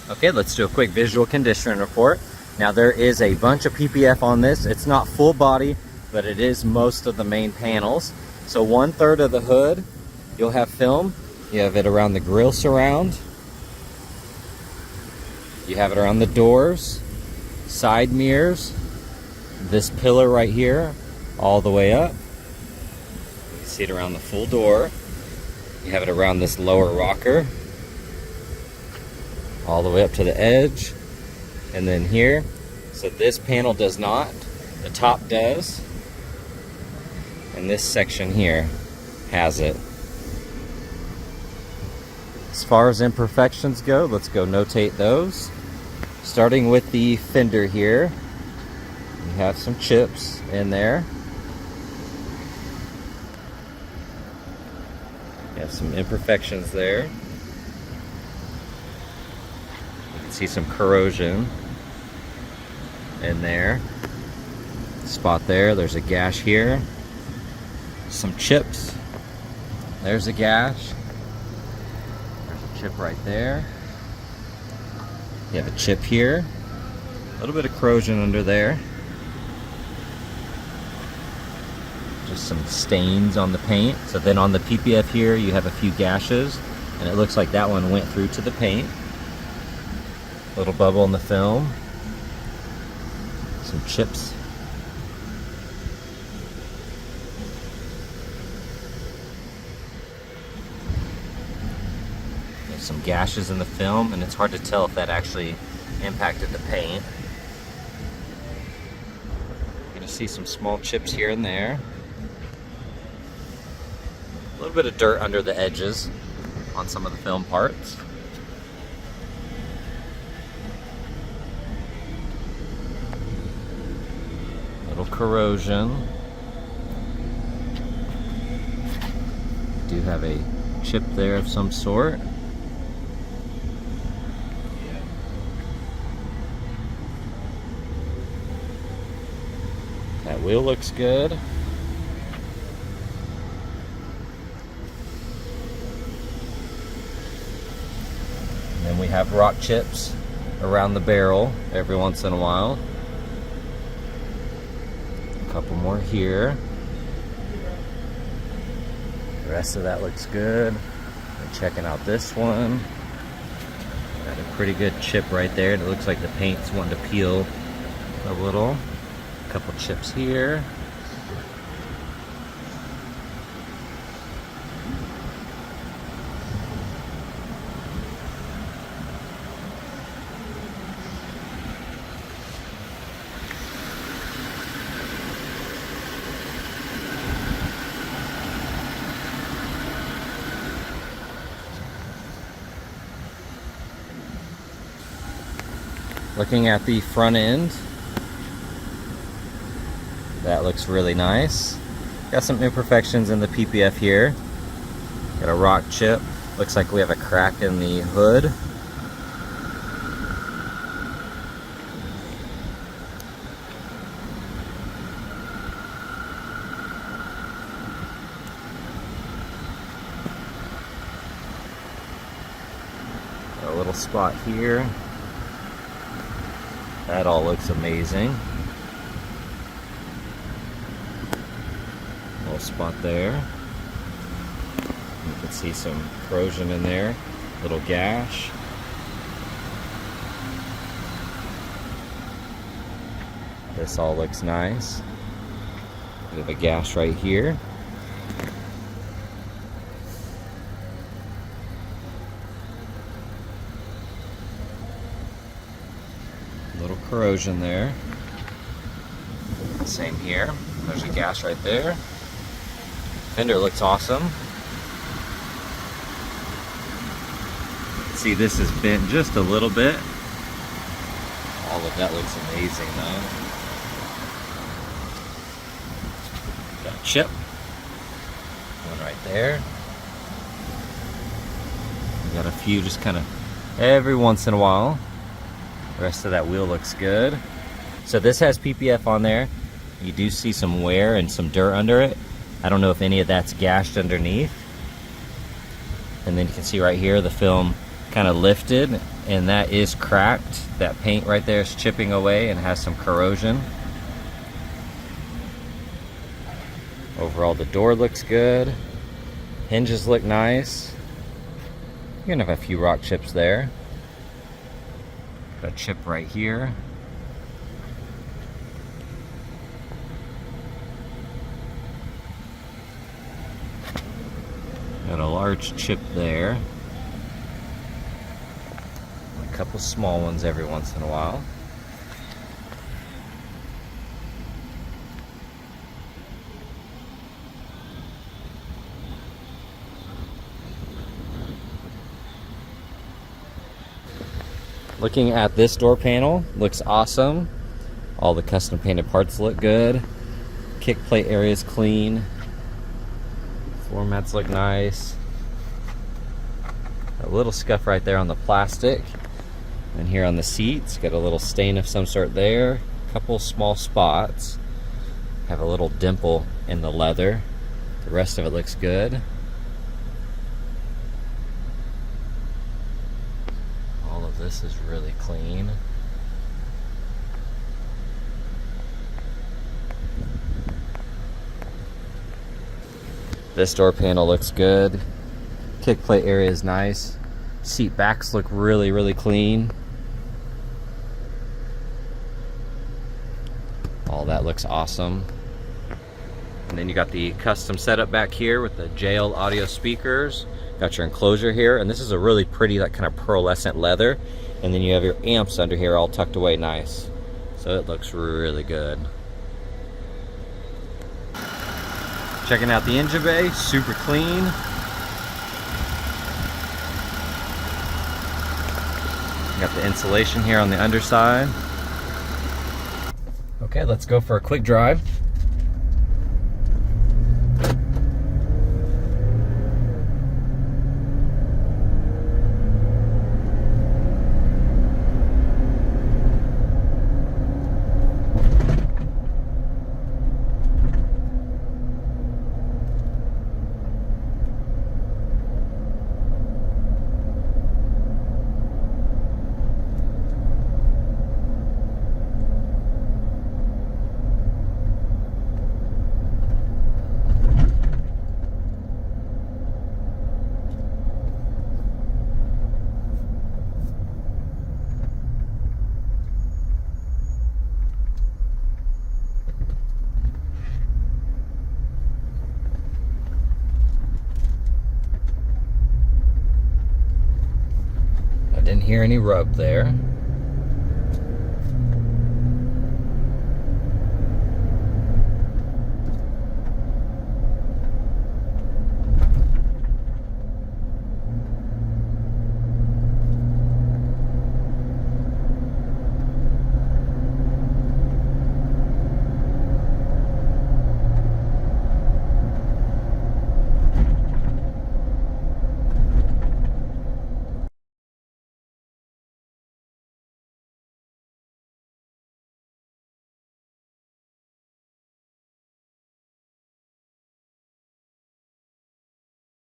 Okay, let's do a quick visual condition report. Now there is a bunch of PPF on this. It's not full body, but it is most of the main panels. So 1/3 of the hood, you'll have film. You have it around the grille surround. You have it around the doors, side mirrors, this pillar right here, all the way up. You can see it around the full door. You have it around this lower rocker, all the way up to the edge, and then here. So this panel does not, the top does, and this section here has it. As far as imperfections go, let's go notate those. Starting with the fender here, you have some chips in there. You have some imperfections there. You can see some corrosion in there. Spot there, there's a gash here. Some chips. There's a gash. There's a chip right there. You have a chip here. A little bit of corrosion under there. Just some stains on the paint. So then on the PPF here, you have a few gashes, and it looks like that one went through to the paint. Little bubble in the film. Some chips. There's some gashes in the film, and it's hard to tell if that actually impacted the paint. You're gonna see some small chips here and there. A little bit of dirt under the edges on some of the film parts. Little corrosion. Do have a chip there of some sort. That wheel looks good. And then we have rock chips around the barrel every once in a while. A couple more here. The rest of that looks good. And checking out this one. Got a pretty good chip right there. And it looks like the paint's wanting to peel a little. A couple chips here. Looking at the front end, that looks really nice. Got some imperfections in the PPF here. Got a rock chip. Looks like we have a crack in the hood. Got a little spot here. That all looks amazing. Little spot there. You can see some corrosion in there. Little gash. This all looks nice. We have a gash right here. Little corrosion there. Same here. There's a gash right there. Fender looks awesome. See, this is bent just a little bit. All of that looks amazing though. Got a chip. One right there. We got a few just kind of every once in a while. The rest of that wheel looks good. So this has PPF on there. You do see some wear and some dirt under it. I don't know if any of that's gashed underneath. And then you can see right here the film kind of lifted and that is cracked. That paint right there is chipping away and has some corrosion. Overall, the door looks good. Hinges look nice. You're gonna have a few rock chips there. Got a chip right here. Got a large chip there. A couple small ones every once in a while. Looking at this door panel, looks awesome. All the custom painted parts look good. Kick plate area is clean. Floor mats look nice. A little scuff right there on the plastic. And here on the seats, got a little stain of some sort there. Couple small spots. Have a little dimple in the leather. The rest of it looks good. All of this is really clean. This door panel looks good. Kick plate area is nice. Seat backs look really, really clean. All that looks awesome. And then you got the custom setup back here with the jail audio speakers. Got your enclosure here, and this is a really pretty, like, kind of pearlescent leather. And then you have your amps under here all tucked away nice. So it looks really good. Checking out the engine bay, super clean. Got the insulation here on the underside. Okay, let's go for a quick drive. Didn't hear any rub there.